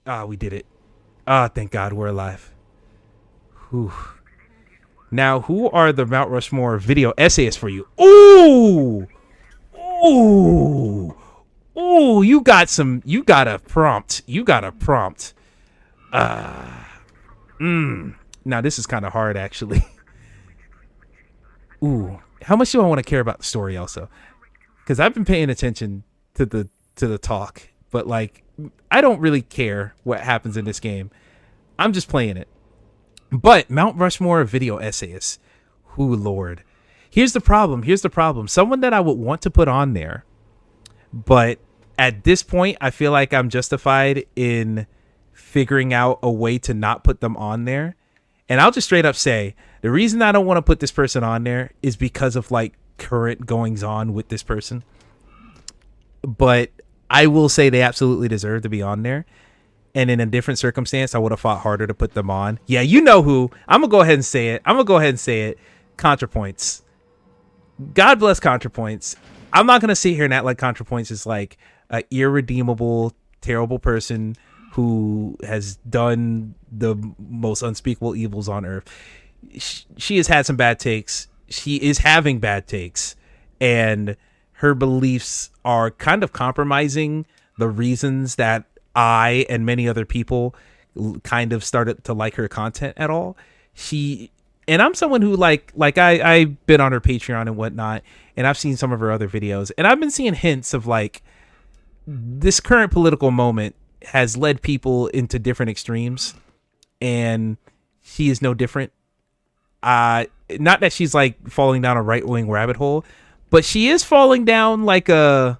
Ah, we did it. Ah, thank God we're alive. Whew. Now, who are the Mount Rushmore video essayists for you? Ooh, ooh, ooh! You got some. You got a prompt. You got a prompt. Now this is kind of hard, actually. Ooh, how much do I want to care about the story, also? Because I've been paying attention to the talk, but like, I don't really care what happens in this game. I'm just playing it. But Mount Rushmore video essayists, who Lord. Here's the problem. Here's the problem. Someone that I would want to put on there, but at this point, I feel like I'm justified in figuring out a way to not put them on there. And I'll just straight up say the reason I don't want to put this person on there is because of like current goings on with this person. But I will say they absolutely deserve to be on there. And in a different circumstance, I would have fought harder to put them on. Yeah, you know who. I'm going to go ahead and say it. ContraPoints. God bless ContraPoints. I'm not going to sit here and act like ContraPoints is like an irredeemable, terrible person who has done the most unspeakable evils on earth. She has had some bad takes. She is having bad takes. And her beliefs are kind of compromising the reasons that I and many other people kind of started to like her content at all. And I'm someone who I've been on her Patreon and whatnot, and I've seen some of her other videos, and I've been seeing hints of like this current political moment has led people into different extremes, and she is no different. Not that she's like falling down a right wing rabbit hole, but she is falling down like all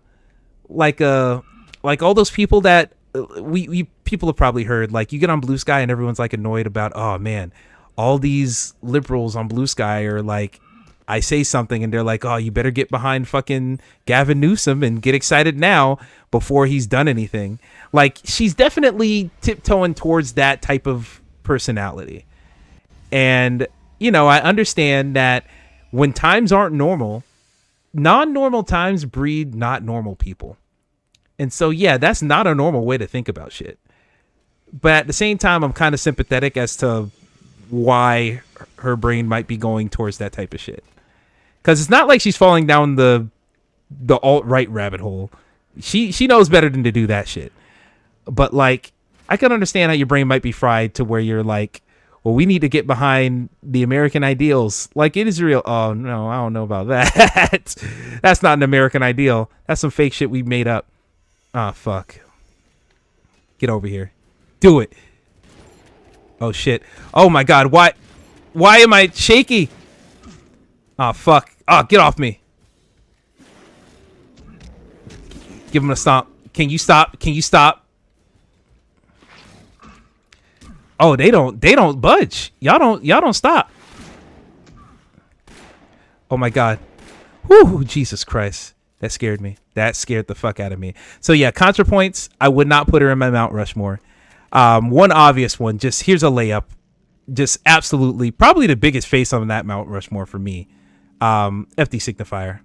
those people that we people have probably heard. Like, you get on Blue Sky and everyone's like annoyed about, oh man, all these liberals on Blue Sky are like, I say something and they're like, oh, you better get behind fucking Gavin Newsom and get excited now before he's done anything. Like, she's definitely tiptoeing towards that type of personality. And, you know, I understand that when times aren't normal, non-normal times breed not normal people. And so, yeah, that's not a normal way to think about shit. But at the same time, I'm kind of sympathetic as to why her brain might be going towards that type of shit. Because it's not like she's falling down the alt-right rabbit hole. She knows better than to do that shit. But, like, I can understand how your brain might be fried to where you're like, well, we need to get behind the American ideals. Like, it is real. Oh, no, I don't know about that. That's not an American ideal. That's some fake shit we made up. Ah, fuck. Get over here. Do it. Oh, shit. Oh, my God. Why am I shaky? Oh, fuck. Oh, get off me. Give him a stomp. Can you stop? Can you stop? Oh, they don't budge. Y'all don't stop. Oh, my God. Whew, Jesus Christ. That scared me. That scared the fuck out of me. So yeah, ContraPoints, I would not put her in my Mount Rushmore. One obvious one, just here's a layup. Just absolutely, probably the biggest face on that Mount Rushmore for me. FD Signifier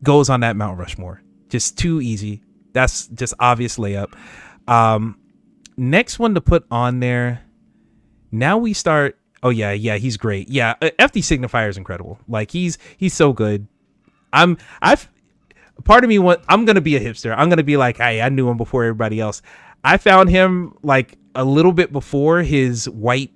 goes on that Mount Rushmore. Just too easy. That's just obvious layup. Next one to put on there. Now we start. Oh yeah, he's great. Yeah, FD Signifier is incredible. Like, he's so good. Part of me I'm gonna be a hipster. I'm gonna be like, hey, I knew him before everybody else. I found him like a little bit before his white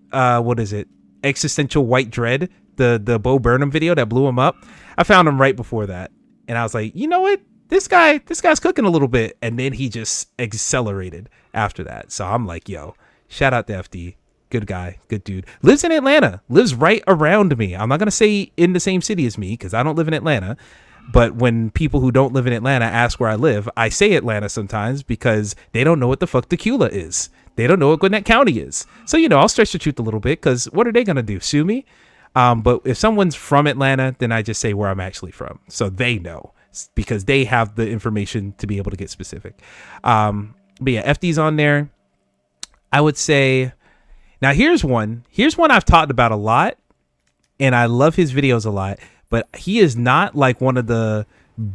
existential white dread, the Bo Burnham video that blew him up. I found him right before that, and I was like, you know what, this guy's cooking a little bit. And then he just accelerated after that. So I'm like, yo, shout out to FD. Good guy, good dude. Lives in Atlanta, lives right around me. I'm not gonna say in the same city as me because I don't live in Atlanta. But when people who don't live in Atlanta ask where I live, I say Atlanta sometimes because they don't know what the fuck Tequila is. They don't know what Gwinnett County is. So, you know, I'll stretch the truth a little bit because what are they going to do? Sue me? But if someone's from Atlanta, then I just say where I'm actually from. So they know because they have the information to be able to get specific. But yeah, FD's on there. I would say, now here's one I've talked about a lot and I love his videos a lot. But he is not like one of the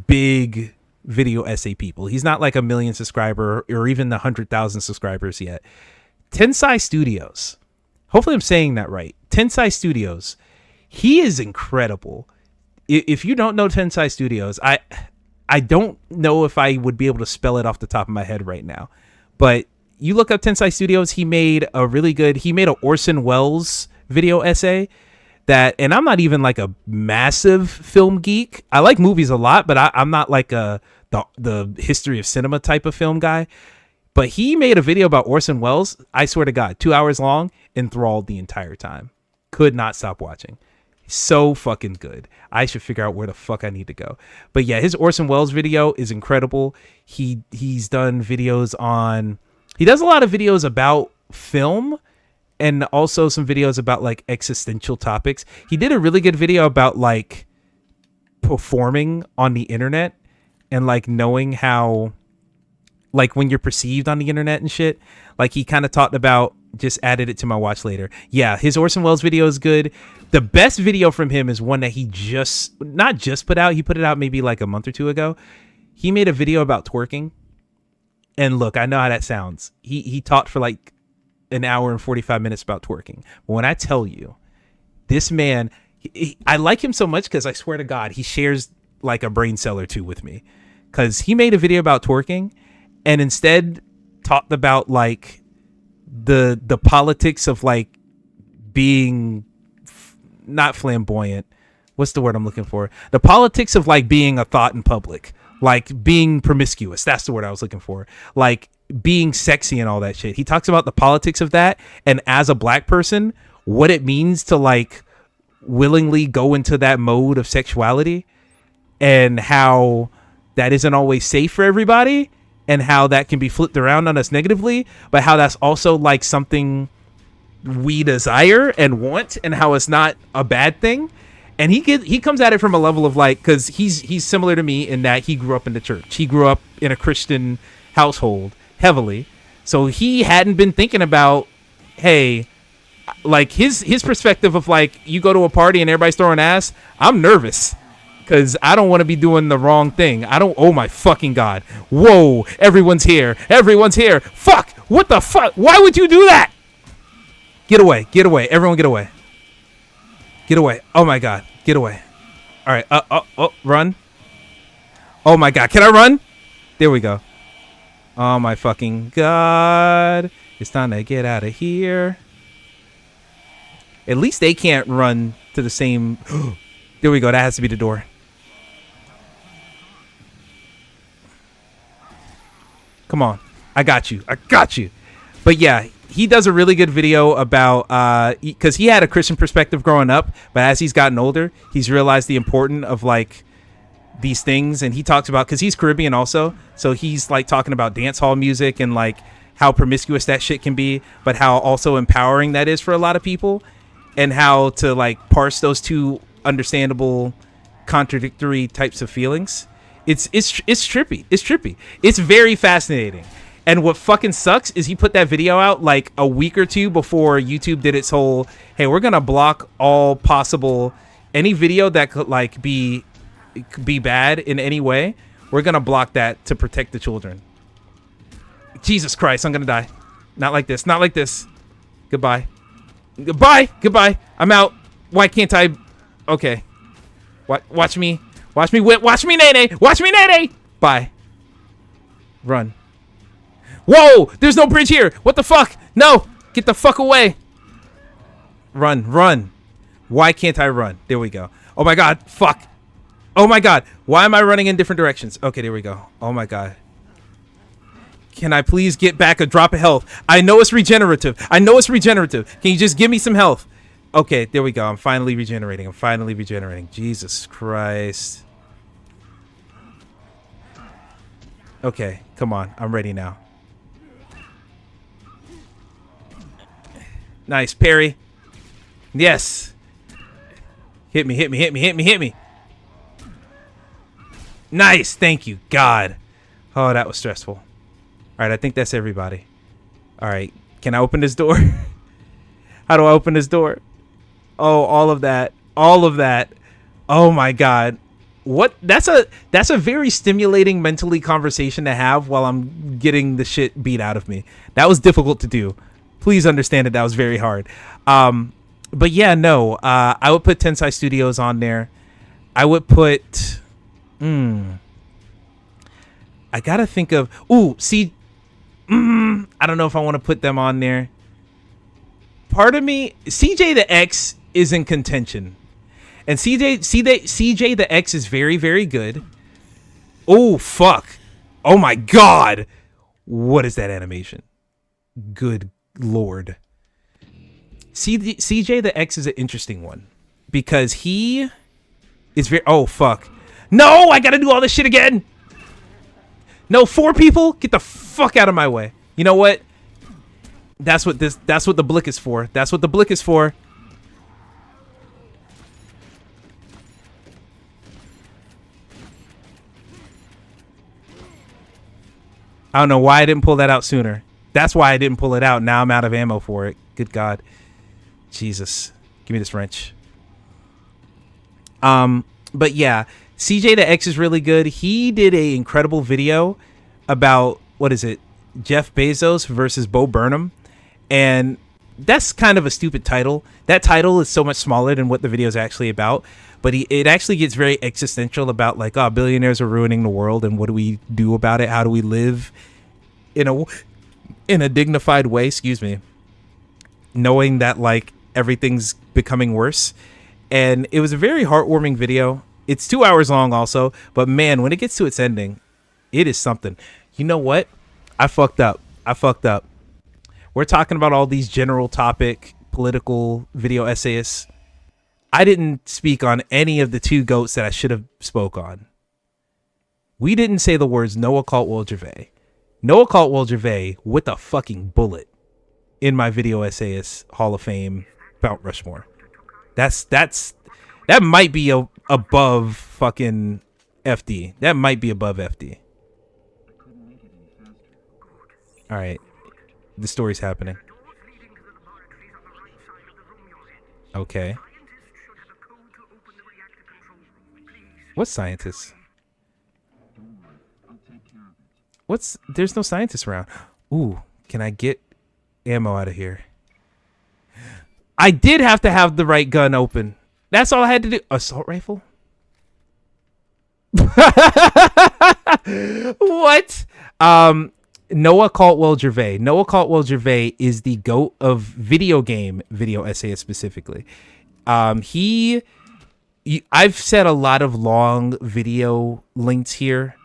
big video essay people. He's not like 1 million subscriber or even 100,000 subscribers yet. Tensai Studios. Hopefully I'm saying that right. Tensai Studios. He is incredible. If you don't know Tensai Studios, I don't know if I would be able to spell it off the top of my head right now. But you look up Tensai Studios, he made an Orson Welles video essay that, and I'm not even like a massive film geek. I like movies a lot, but I'm not like the history of cinema type of film guy. But he made a video about Orson Welles. I swear to God, 2 hours long, enthralled the entire time. Could not stop watching. So fucking good. I should figure out where the fuck I need to go. But yeah, his Orson Welles video is incredible. He's done videos on. He does a lot of videos about film and also some videos about like existential topics. He did a really good video about like performing on the internet and like knowing how, like when you're perceived on the internet and shit. Like he kind of talked about, just added it to my watch later. Yeah, his Orson Welles video is good. The best video from him is one that he not just put out. He put it out maybe like a month or two ago. He made a video about twerking. And look, I know how that sounds. He talked for like an hour and 45 minutes about twerking. But when I tell you, this man, I like him so much because I swear to God, he shares like a brain cell or two with me. Because he made a video about twerking and instead talked about like the politics of like being not flamboyant. What's the word I'm looking for? The politics of like being a thought in public, like being promiscuous. That's the word I was looking for. Like being sexy and all that shit. He talks about the politics of that. And as a black person, what it means to like willingly go into that mode of sexuality and how that isn't always safe for everybody and how that can be flipped around on us negatively, but how that's also like something we desire and want and how it's not a bad thing. And he comes at it from a level of like, because he's similar to me in that he grew up in the church. He grew up in a Christian household heavily. So he hadn't been thinking about, hey, like his perspective of like, you go to a party and everybody's throwing ass. I'm nervous because I don't want to be doing the wrong thing. Oh my fucking God. Whoa, everyone's here. Everyone's here. Fuck. What the fuck? Why would you do that? Get away. Get away. Everyone get away. Get away. Oh my God. Get away. All right. Run. Oh my God. Can I run? There we go. Oh my fucking God. It's time to get out of here. At least they can't run to the same. There we go. That has to be the door. Come on. I got you. I got you. But yeah, he does a really good video about because he had a Christian perspective growing up, but as he's gotten older, he's realized the importance of like these things. And he talks about, because he's Caribbean also, so he's like talking about dance hall music and like how promiscuous that shit can be, but how also empowering that is for a lot of people, and how to like parse those two understandable contradictory types of feelings. It's trippy. It's trippy. It's very fascinating. And what fucking sucks is he put that video out like a week or two before YouTube did its whole, hey, we're gonna block all possible, any video that could like be bad in any way. We're gonna block that to protect the children. Jesus Christ, I'm gonna die. Not like this. Not like this. Goodbye. Goodbye. Goodbye. I'm out. Why can't I? Okay. Watch me. Watch me whip. Watch me nay-nay. Watch me nay-nay. Bye. Run. Whoa! There's no bridge here. What the fuck? No! Get the fuck away. Run. Run. Why can't I run? There we go. Oh my God. Fuck. Oh my God. Why am I running in different directions? Okay, there we go. Oh my God. Can I please get back a drop of health? I know it's regenerative. I know it's regenerative. Can you just give me some health? Okay, there we go. I'm finally regenerating. I'm finally regenerating. Jesus Christ. Okay, come on. I'm ready now. Nice, parry. Yes. Hit me, hit me, hit me, hit me, hit me. Nice, thank you, God. Oh, that was stressful. All right, I think that's everybody. All right, can I open this door? How do I open this door? Oh, all of that. All of that. Oh my God. What? That's a very stimulating mentally conversation to have while I'm getting the shit beat out of me. That was difficult to do. Please understand that was very hard. But yeah, no, I would put Tensai Studios on there. I would put, I gotta think of, I don't know if I want to put them on there. Part of me, CJ the X is in contention. And CJ the X is very, very good. Oh, fuck. Oh, my God. What is that animation? Good Lord. CJ the X is an interesting one. Because he is very... Oh, fuck. No, I gotta do all this shit again. No, 4 people? Get the fuck out of my way. You know what? That's what the blick is for. That's what the blick is for. I don't know why I didn't pull that out sooner. That's why I didn't pull it out. Now I'm out of ammo for it. Good God. Jesus. Give me this wrench. But yeah, CJ the X is really good. He did a incredible video about, what is it? Jeff Bezos versus Bo Burnham. And that's kind of a stupid title. That title is so much smaller than what the video is actually about. But it actually gets very existential about like, oh, billionaires are ruining the world, and what do we do about it? How do we live in a dignified way? Excuse me. Knowing that like everything's becoming worse. And it was a very heartwarming video. It's 2 hours long also, but man, when it gets to its ending, it is something. You know what? I fucked up. We're talking about all these general topic political video essayists. I didn't speak on any of the 2 goats that I should have spoke on. We didn't say the words Noah Caldwell-Gervais. Noah Caldwell-Gervais with a fucking bullet in my video essayist Hall of Fame Mount Rushmore. That might be above fucking FD. That might be above FD. All right. The story's happening. Okay. What scientists? There's no scientists around. Ooh, can I get ammo out of here? I did have to have the right gun open. That's all I had to do. Assault rifle? What? Noah Caldwell-Gervais. Noah Caldwell-Gervais is the GOAT of video essayists specifically. I've said a lot of long video links here.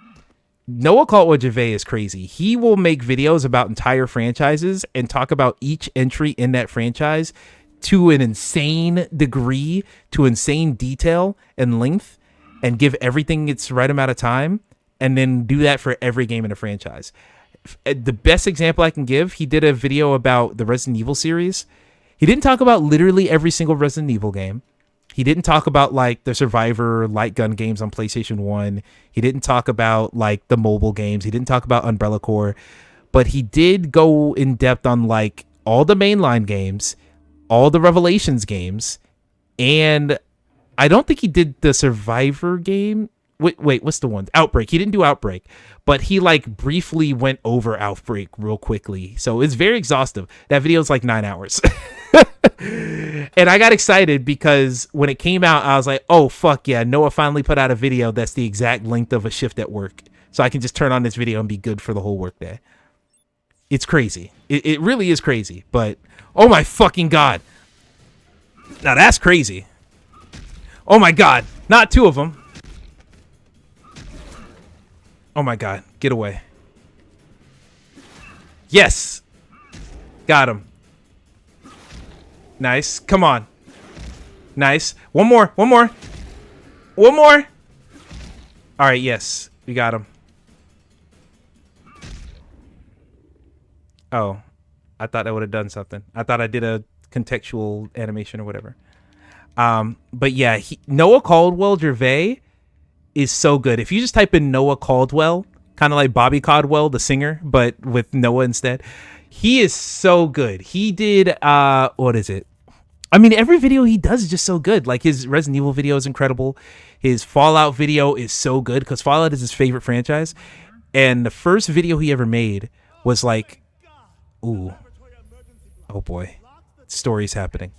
Noah Caldwell-Gervais is crazy. He will make videos about entire franchises and talk about each entry in that franchise to an insane degree, to insane detail and length, and give everything its right amount of time, and then do that for every game in the franchise. The best example I can give, he did a video about the Resident Evil series. He didn't talk about literally every single Resident Evil game. He didn't talk about like the Survivor light gun games on PlayStation 1. He didn't talk about like the mobile games. He didn't talk about Umbrella Corps, but he did go in depth on like all the mainline games, all the Revelations games, and I don't think he did the Survivor game. Wait, what's the one? Outbreak. He didn't do Outbreak, but he like briefly went over Outbreak real quickly. So it's very exhaustive. That video is like 9 hours. And I got excited because when it came out, I was like, oh, fuck yeah. Noah finally put out a video that's the exact length of a shift at work. So I can just turn on this video and be good for the whole workday. It's crazy. It really is crazy. But, oh my fucking God. Now that's crazy. Oh my God. Not 2 of them. Oh my God. Get away. Yes. Got him. Nice. Come on. Nice. One more. All right. Yes. We got him. Oh. I thought that would have done something. I thought I did a contextual animation or whatever. But yeah, Noah Caldwell-Gervais is so good. If you just type in Noah Caldwell, kind of like Bobby Caldwell, the singer, but with Noah instead, he is so good. He did, what is it? I mean, every video he does is just so good. Like his Resident Evil video is incredible. His Fallout video is so good because Fallout is his favorite franchise. And the first video he ever made was like, ooh, Oh boy, story's happening.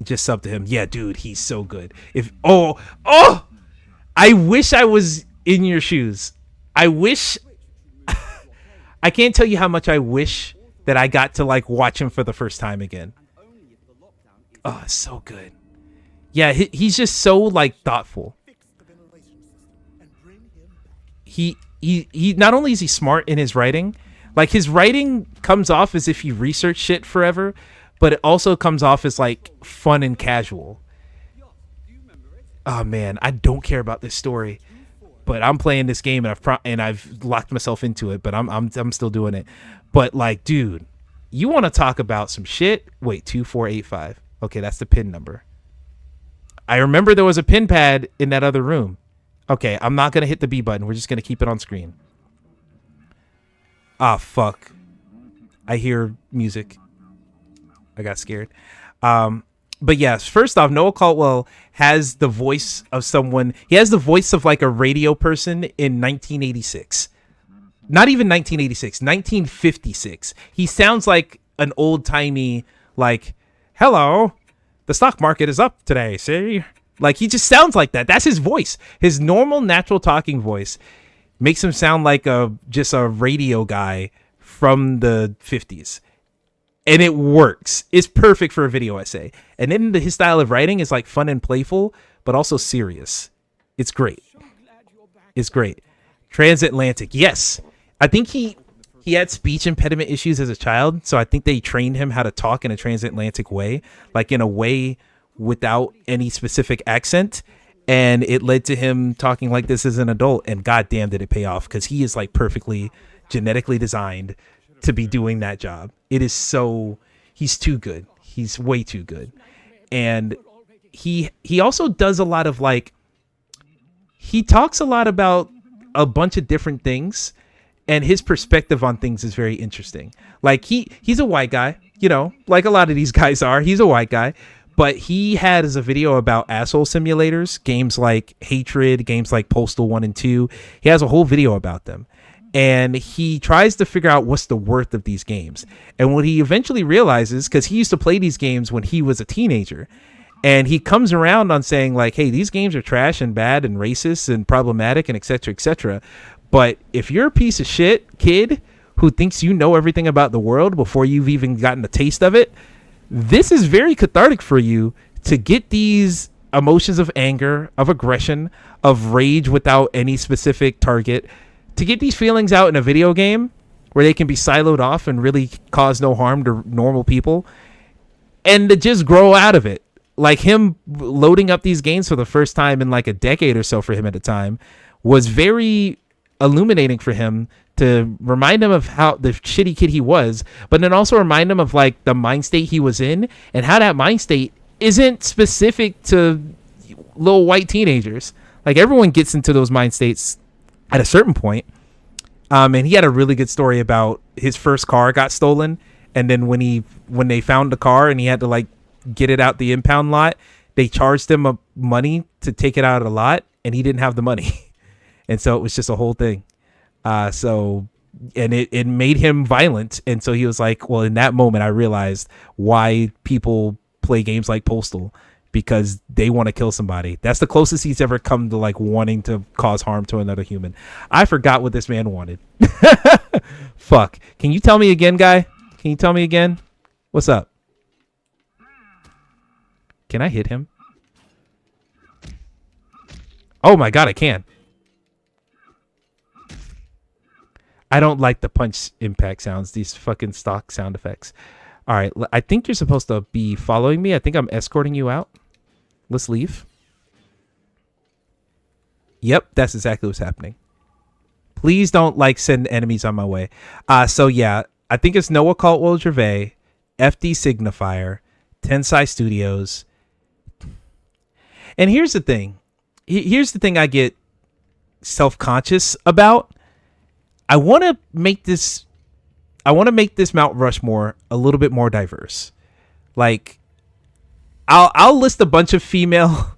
Just sub to him. Yeah, dude, he's so good. If I wish I was in your shoes. I wish I can't tell you how much I wish that I got to like watch him for the first time again. Oh, so good. Yeah, he's just so like thoughtful. He not only is he smart in his writing, like his writing comes off as if he researched shit forever, but it also comes off as like fun and casual. Oh man, I don't care about this story, but I'm playing this game and I've locked myself into it, but I'm still doing it. But like, dude, you want to talk about some shit? Wait, 2485. Okay, that's the pin number. I remember there was a pin pad in that other room. Okay, I'm not gonna hit the B button. We're just gonna keep it on screen. Ah, fuck. I hear music. I got scared. But yes, first off, Noah Caldwell has the voice of someone. He has the voice of like a radio person in 1986. Not even 1986, 1956. He sounds like an old timey, like, hello, the stock market is up today. See, like he just sounds like that. That's his voice. His normal, natural talking voice makes him sound like just a radio guy from the 50s. And it works. It's perfect for a video essay. And then his style of writing is like fun and playful, but also serious. It's great. It's great. Transatlantic. Yes. I think he had speech impediment issues as a child. So I think they trained him how to talk in a transatlantic way, like in a way without any specific accent. And it led to him talking like this as an adult. And goddamn, did it pay off, because he is like perfectly genetically designed to be doing that job. It is so, he's too good. He's way too good. And he also does a lot of like, he talks a lot about a bunch of different things, and his perspective on things is very interesting. Like he's a white guy, you know, like a lot of these guys are. He's a white guy, but he has a video about asshole simulators, games like Hatred, games like Postal 1 and 2. He has a whole video about them. And he tries to figure out what's the worth of these games. And what he eventually realizes, because he used to play these games when he was a teenager, and he comes around on saying like, hey, these games are trash and bad and racist and problematic and et cetera, et cetera. But if you're a piece of shit kid who thinks you know everything about the world before you've even gotten a taste of it, this is very cathartic for you to get these emotions of anger, of aggression, of rage without any specific target, to get these feelings out in a video game where they can be siloed off and really cause no harm to normal people, and to just grow out of it. Like him loading up these games for the first time in like a decade or so for him at the time was very illuminating for him, to remind him of how the shitty kid he was, but then also remind him of like the mind state he was in, and how that mind state isn't specific to little white teenagers. Like everyone gets into those mind states at a certain point. And he had a really good story about his first car got stolen, and then when they found the car and he had to like get it out the impound lot, they charged him money to take it out of the lot, and he didn't have the money. And so it was just a whole thing. And it made him violent. And so he was like, well, in that moment I realized why people play games like Postal, because they want to kill somebody. That's the closest he's ever come to like wanting to cause harm to another human. I forgot what this man wanted. Fuck. Can you tell me again, guy? Can you tell me again? What's up? Can I hit him? Oh my God, I can. I don't like the punch impact sounds, these fucking stock sound effects. All right, I think you're supposed to be following me. I think I'm escorting you out. Let's leave. Yep, that's exactly what's happening. Please don't like send enemies on my way. So yeah, I think it's Noah Caldwell-Gervais, FD Signifier, Tensai Studios. And here's the thing. Here's the thing I get self-conscious about. I want to make this Mount Rushmore a little bit more diverse. Like, I'll list a bunch of female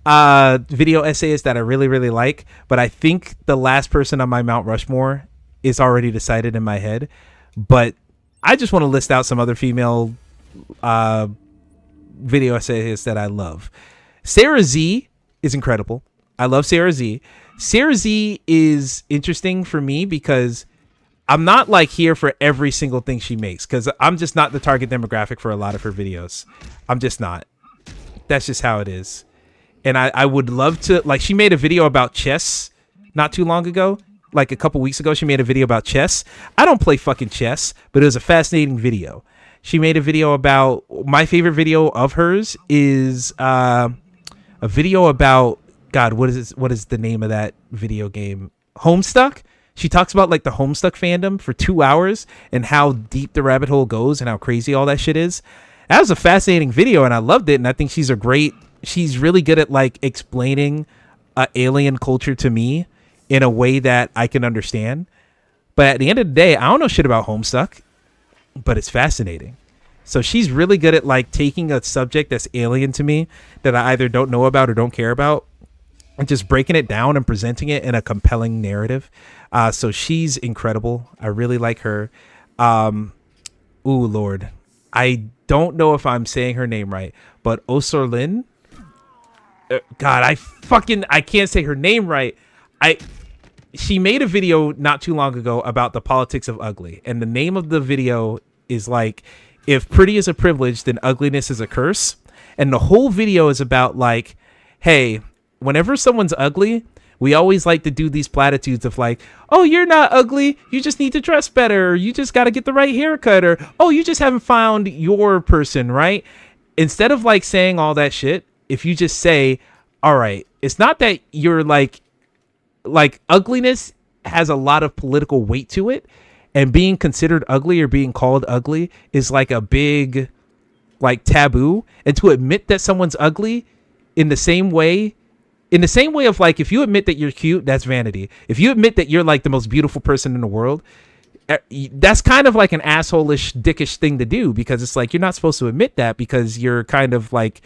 video essayists that I really, really like, but I think the last person on my Mount Rushmore is already decided in my head. But I just want to list out some other female video essayists that I love. Sarah Z is incredible. I love Sarah Z. Sarah Z is interesting for me because I'm not like here for every single thing she makes, because I'm just not the target demographic for a lot of her videos. I'm just not. That's just how it is. And I would love to, like, she made a video about chess not too long ago. Like a couple weeks ago, she made a video about chess. I don't play fucking chess, but it was a fascinating video. She made a video about, my favorite video of hers is a video about, God, what is the name of that video game? Homestuck. She talks about like the Homestuck fandom for 2 hours and how deep the rabbit hole goes and how crazy all that shit is. That was a fascinating video and I loved it. And I think she's really good at like explaining alien culture to me in a way that I can understand. But at the end of the day, I don't know shit about Homestuck, but it's fascinating. So she's really good at like taking a subject that's alien to me that I either don't know about or don't care about and just breaking it down and presenting it in a compelling narrative. So she's incredible. I really like her. Ooh, Lord. I don't know if I'm saying her name right, but Osorlin. God, I can't say her name right. She made a video not too long ago about the politics of ugly. And the name of the video is like, if pretty is a privilege, then ugliness is a curse. And the whole video is about like, hey, whenever someone's ugly, we always like to do these platitudes of like, oh, you're not ugly. You just need to dress better. Or you just got to get the right haircut. Or, oh, you just haven't found your person, right? Instead of like saying all that shit, if you just say, all right, it's not that you're like ugliness has a lot of political weight to it. And being considered ugly or being called ugly is like a big like taboo. And to admit that someone's ugly in the same way of like, if you admit that you're cute, that's vanity. If you admit that you're like the most beautiful person in the world, that's kind of like an asshole-ish, dickish thing to do, because it's like, you're not supposed to admit that because you're kind of like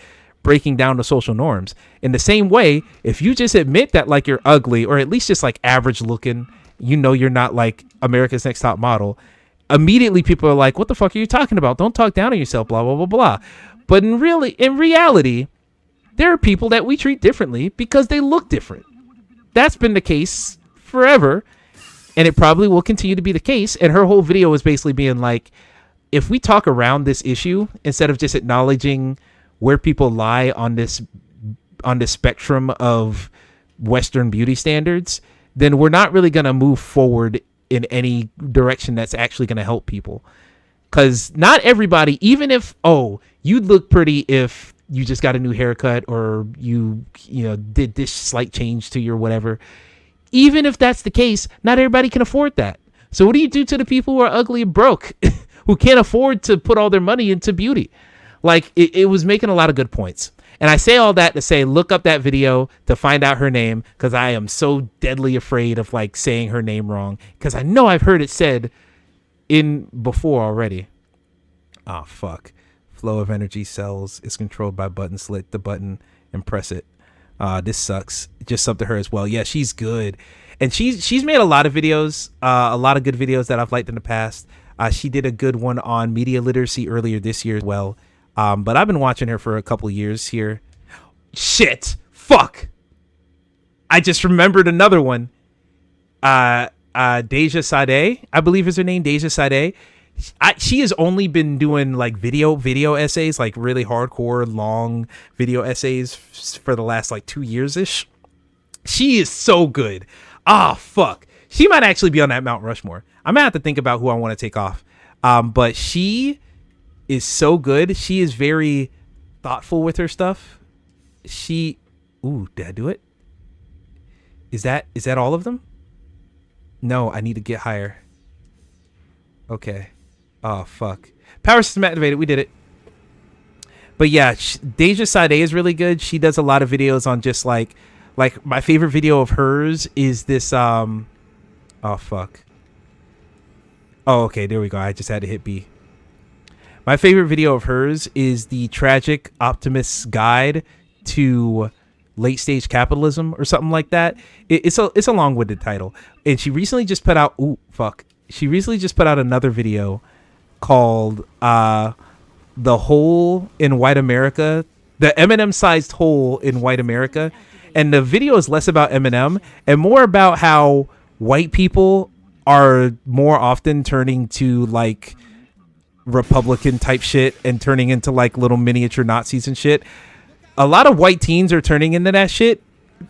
breaking down the social norms. In the same way, if you just admit that like you're ugly or at least just like average looking, you know, you're not like America's Next Top Model, immediately people are like, what the fuck are you talking about? Don't talk down on yourself, blah, blah, blah, blah. But in reality, there are people that we treat differently because they look different. That's been the case forever, and it probably will continue to be the case. And her whole video was basically being like, if we talk around this issue instead of just acknowledging where people lie on this spectrum of Western beauty standards, then we're not really going to move forward in any direction that's actually going to help people. Because not everybody, even if, oh, you'd look pretty if you just got a new haircut or you know, did this slight change to your whatever. Even if that's the case, not everybody can afford that. So what do you do to the people who are ugly and broke, who can't afford to put all their money into beauty? Like, it was making a lot of good points. And I say all that to say, look up that video to find out her name, because I am so deadly afraid of like saying her name wrong, because I know I've heard it said in before already. Oh, fuck. Flow of energy cells is controlled by button. Select the button and press it. This sucks. Just up to her as well. Yeah, she's good. And she's made a lot of videos, a lot of good videos that I've liked in the past. She did a good one on media literacy earlier this year as well. But I've been watching her for a couple years here. Shit. Fuck. I just remembered another one. Deja Sade, I believe is her name. Deja Sade. She has only been doing like video essays, like really hardcore, long video essays for the last like 2 years ish. She is so good. Ah, fuck. She might actually be on that Mount Rushmore. I'm gonna have to think about who I want to take off. But she is so good. She is very thoughtful with her stuff. Ooh, did I do it? Is that all of them? No, I need to get higher. Okay. Oh, fuck. Power system activated. We did it. But yeah, Deja Sade is really good. She does a lot of videos on just like my favorite video of hers is this. Oh, fuck. Oh, okay. There we go. I just had to hit B. My favorite video of hers is the Tragic Optimist's Guide to Late Stage Capitalism or something like that. It's a long-winded title. And she recently just put out... Ooh, fuck. She recently just put out another video called The Hole in White America, the Eminem sized hole in white America. And the video is less about Eminem and more about how white people are more often turning to like Republican type shit and turning into like little miniature Nazis and shit. A lot of white teens are turning into that shit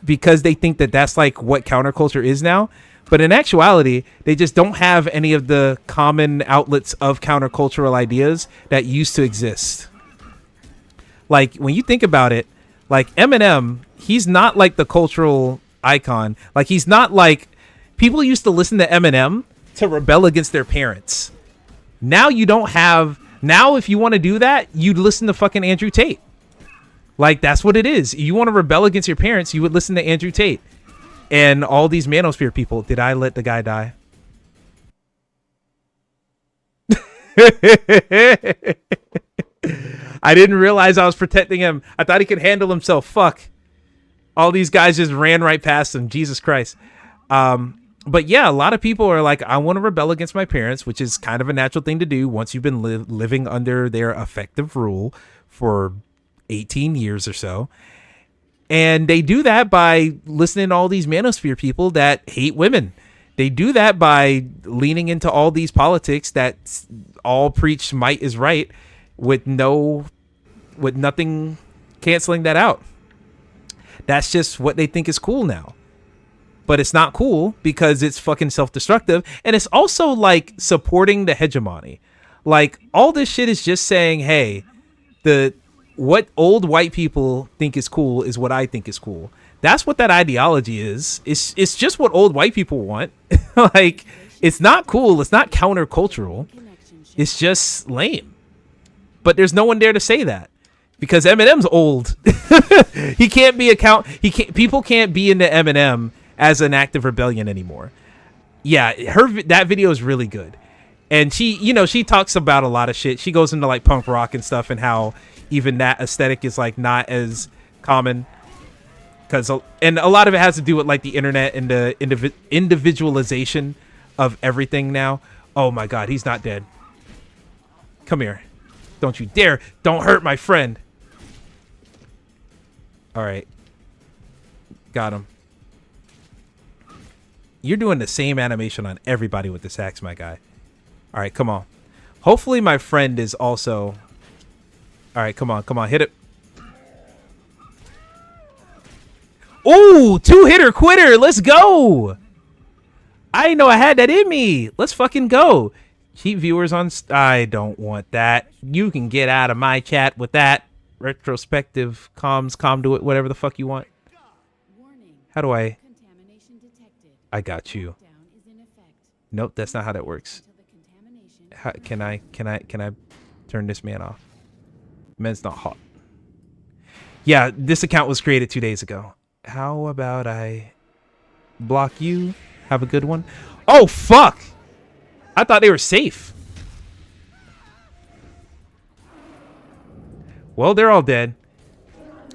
because they think that that's like what counterculture is now. But in actuality, they just don't have any of the common outlets of countercultural ideas that used to exist. Like when you think about it, like Eminem, he's not like the cultural icon. Like he's not like, people used to listen to Eminem to rebel against their parents. Now you don't have, now if you want to do that, you'd listen to fucking Andrew Tate. Like that's what it is. You want to rebel against your parents, you would listen to Andrew Tate. And all these manosphere people. Did I let the guy die? I didn't realize I was protecting him. I thought he could handle himself. Fuck. All these guys just ran right past him. Jesus Christ. But yeah, a lot of people are like, I want to rebel against my parents, which is kind of a natural thing to do once you've been living under their effective rule for 18 years or so. And they do that by listening to all these manosphere people that hate women. They do that by leaning into all these politics that all preach might is right with nothing canceling that out. That's just what they think is cool now. But it's not cool because it's fucking self-destructive. And it's also like supporting the hegemony. Like all this shit is just saying, hey, what old white people think is cool is what I think is cool. That's what that ideology is. It's just what old white people want. Like, it's not cool. It's not countercultural. It's just lame. But there's no one there to say that because Eminem's old. He can't be people can't be into Eminem as an act of rebellion anymore. Yeah, that video is really good. And she talks about a lot of shit. She goes into like punk rock and stuff and how even that aesthetic is like not as common and a lot of it has to do with like the internet and the individualization of everything now. Oh my God, he's not dead. Come here. Don't you dare. Don't hurt my friend. All right. Got him. You're doing the same animation on everybody with this axe, my guy. All right, come on. Hopefully my friend is also... All right, come on, hit it. Ooh, 2-hitter quitter. Let's go. I didn't know I had that in me. Let's fucking go. Cheap viewers on... I don't want that. You can get out of my chat with that. Retrospective comms, conduit, whatever the fuck you want. How do I... I got you. Nope, that's not how that works. Can I turn this man off? Man's not hot. Yeah, this account was created 2 days ago. How about I block you? Have a good one. Oh, fuck! I thought they were safe. Well, they're all dead.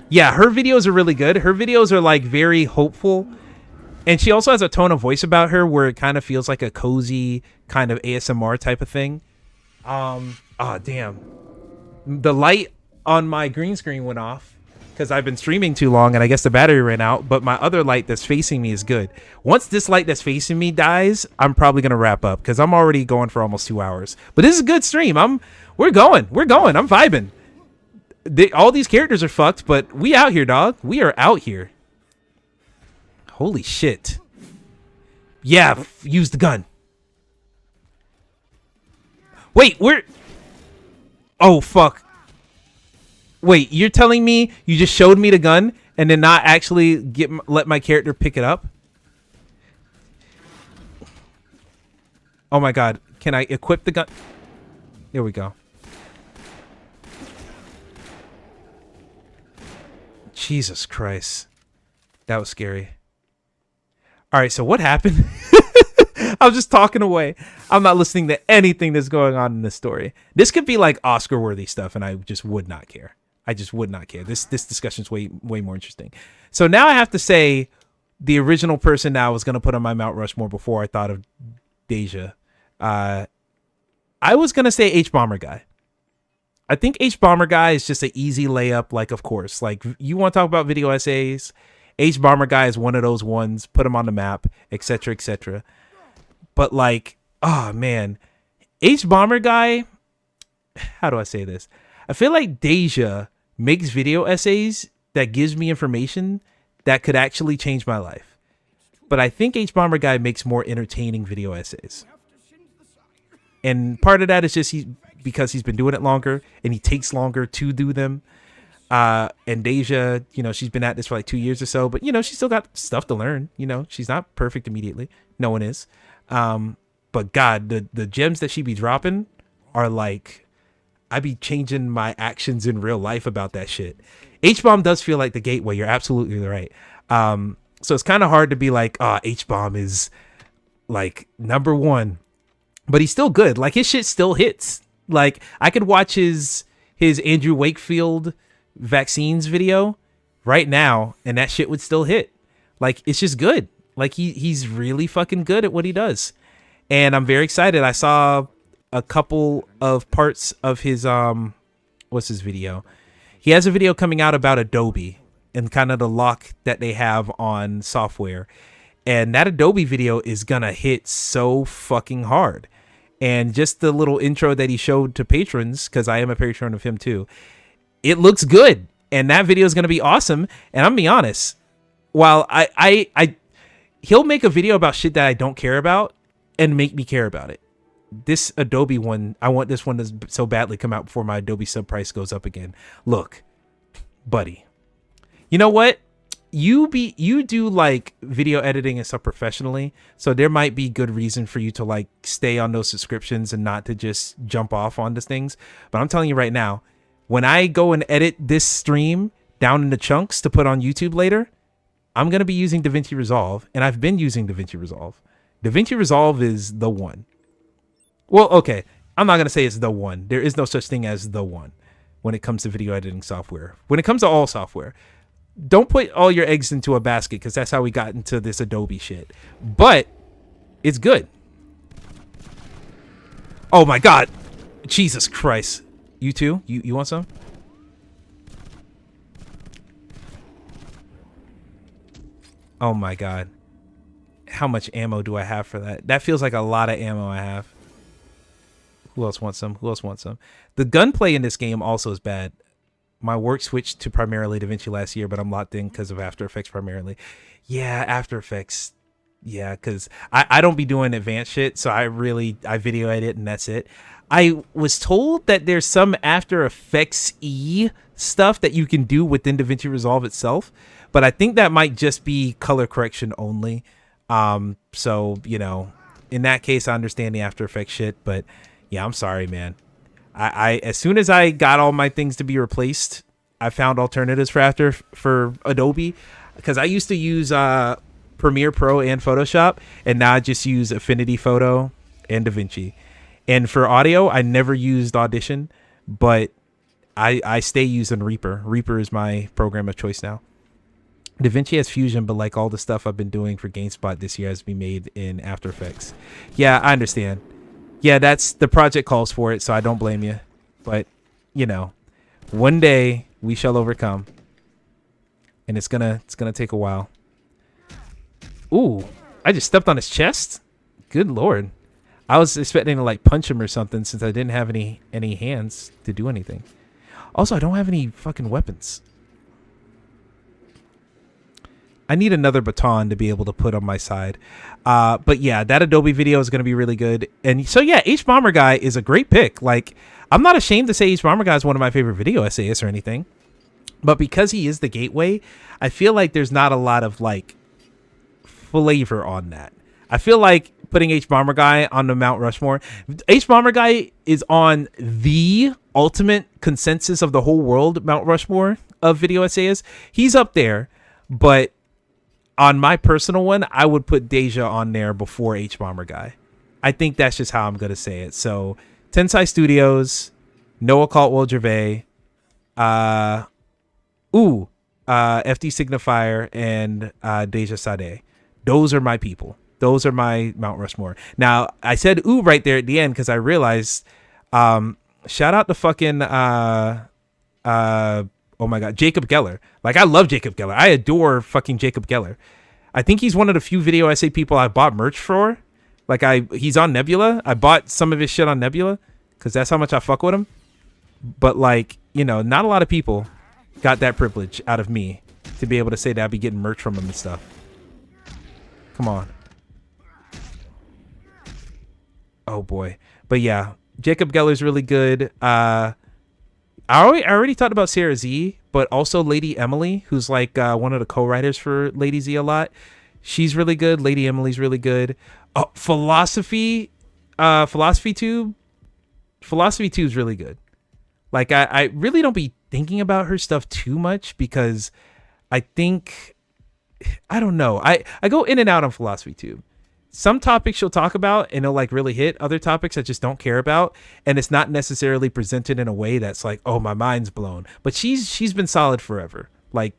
Yeah, her videos are really good. Her videos are like very hopeful. And she also has a tone of voice about her where it kind of feels like a cozy kind of ASMR type of thing. Damn. The light on my green screen went off because I've been streaming too long and I guess the battery ran out, but my other light that's facing me is good. Once this light that's facing me dies, I'm probably going to wrap up because I'm already going for almost 2 hours. But this is a good stream. We're going. I'm vibing. All these characters are fucked, but we out here, dog. We are out here. Holy shit. Yeah, use the gun. Wait, oh, fuck. Wait, you're telling me you just showed me the gun and then not actually let my character pick it up? Oh my God. Can I equip the gun? Here we go. Jesus Christ. That was scary. All right, so what happened? I was just talking away. I'm not listening to anything that's going on in this story. This could be like Oscar-worthy stuff, and I just would not care. I just would not care. This discussion is way more interesting. So now I have to say the original person now I was going to put on my Mount Rushmore before I thought of Deja. I was gonna say H Bomber Guy. I think H Bomber Guy is just an easy layup. Like, of course, like you want to talk about video essays, H Bomber Guy is one of those ones. Put him on the map, etc., etc. But like, oh man, H Bomber Guy. How do I say this? I feel like Deja makes video essays that gives me information that could actually change my life. But I think H Bomber Guy makes more entertaining video essays. And part of that is just because he's been doing it longer and he takes longer to do them. And Deja, you know, she's been at this for like 2 years or so, but you know, she's still got stuff to learn. You know, she's not perfect immediately. No one is. But God, the gems that she be dropping are like, I be changing my actions in real life about that shit. H-Bomb does feel like the gateway. You're absolutely right. So it's kind of hard to be like, H-Bomb is like number one, but he's still good. Like his shit still hits. Like I could watch his Andrew Wakefield vaccines video right now and that shit would still hit. Like it's just good. Like he's really fucking good at what he does. And I'm very excited. I saw a couple of parts of his what's his video? He has a video coming out about Adobe and kind of the lock that they have on software. And that Adobe video is gonna hit so fucking hard. And just the little intro that he showed to patrons, because I am a patron of him too, it looks good. And that video is gonna be awesome. And I'm gonna be honest, while he'll make a video about shit that I don't care about and make me care about it. This Adobe one, I want this one to so badly come out before my Adobe sub price goes up again. Look, buddy, you know what? You do like video editing and stuff professionally, so there might be good reason for you to like stay on those subscriptions and not to just jump off on these things. But I'm telling you right now, when I go and edit this stream down into chunks to put on YouTube later, I'm going to be using DaVinci Resolve, and I've been using DaVinci Resolve. DaVinci Resolve is the one. Well, okay, I'm not going to say it's the one. There is no such thing as the one when it comes to video editing software. When it comes to all software, don't put all your eggs into a basket, because that's how we got into this Adobe shit. But it's good. Oh my God. Jesus Christ. You too? You want some? Oh my God. How much ammo do I have for that? That feels like a lot of ammo I have. Who else wants some? Who else wants some? The gunplay in this game also is bad. My work switched to primarily DaVinci last year, but I'm locked in because of After Effects primarily. Yeah, After Effects. Yeah, because I don't be doing advanced shit, so I video edit and that's it. I was told that there's some After Effects-y stuff that you can do within DaVinci Resolve itself, but I think that might just be color correction only. So, you know, in that case, I understand the After Effects shit, but yeah, I'm sorry, man. I as soon as I got all my things to be replaced, I found alternatives for Adobe, because I used to use Premiere Pro and Photoshop, and now I just use Affinity Photo and DaVinci. And for audio, I never used Audition, but I stay using Reaper. Reaper is my program of choice now. DaVinci has Fusion, but like all the stuff I've been doing for GameSpot this year has been made in After Effects. Yeah, I understand. Yeah, that's the project calls for it, so I don't blame you. But, you know, one day we shall overcome. And it's gonna take a while. Ooh, I just stepped on his chest? Good Lord. I was expecting to like punch him or something, since I didn't have any hands to do anything. Also, I don't have any fucking weapons. I need another baton to be able to put on my side. But yeah, that Adobe video is going to be really good. And so yeah, H Bomber Guy is a great pick. Like, I'm not ashamed to say H Bomber Guy is one of my favorite video essayists or anything. But because he is the gateway, I feel like there's not a lot of like flavor on that. I feel like putting H Bomber Guy on the Mount Rushmore. H Bomber Guy is on the ultimate consensus of the whole world Mount Rushmore of video essayists. He's up there, but on my personal one, I would put Deja on there before H Bomber Guy. I think that's just how I'm gonna say it. So Tensai Studios, Noah Caldwell-Gervais, FD Signifier, and Deja Sade. Those are my people. Those are my Mount Rushmore. Now, I said ooh right there at the end because I realized, shout out to fucking, oh my God, Jacob Geller. Like, I love Jacob Geller. I adore fucking Jacob Geller. I think he's one of the few video essay people I bought merch for. Like, he's on Nebula. I bought some of his shit on Nebula because that's how much I fuck with him. But, like, you know, not a lot of people got that privilege out of me to be able to say that I'd be getting merch from him and stuff. Come on. Oh, boy. But, yeah, Jacob Geller's really good. I already talked about Sarah Z, but also Lady Emily, who's like one of the co-writers for Lady Z a lot. She's really good. Lady Emily's really good. Oh, Philosophy Tube is really good. Like, I really don't be thinking about her stuff too much because I think, I don't know. I go in and out on Philosophy Tube. Some topics she'll talk about and it'll like really hit. Other topics I just don't care about. And it's not necessarily presented in a way that's like, oh, my mind's blown. But she's been solid forever. Like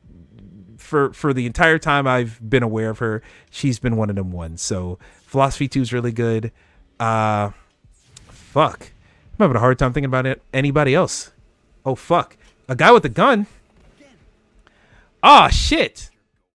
for the entire time I've been aware of her, she's been one of them ones. So Philosophy 2 is really good. Fuck. I'm having a hard time thinking about it. Anybody else? Oh, fuck. A guy with a gun? Ah, shit.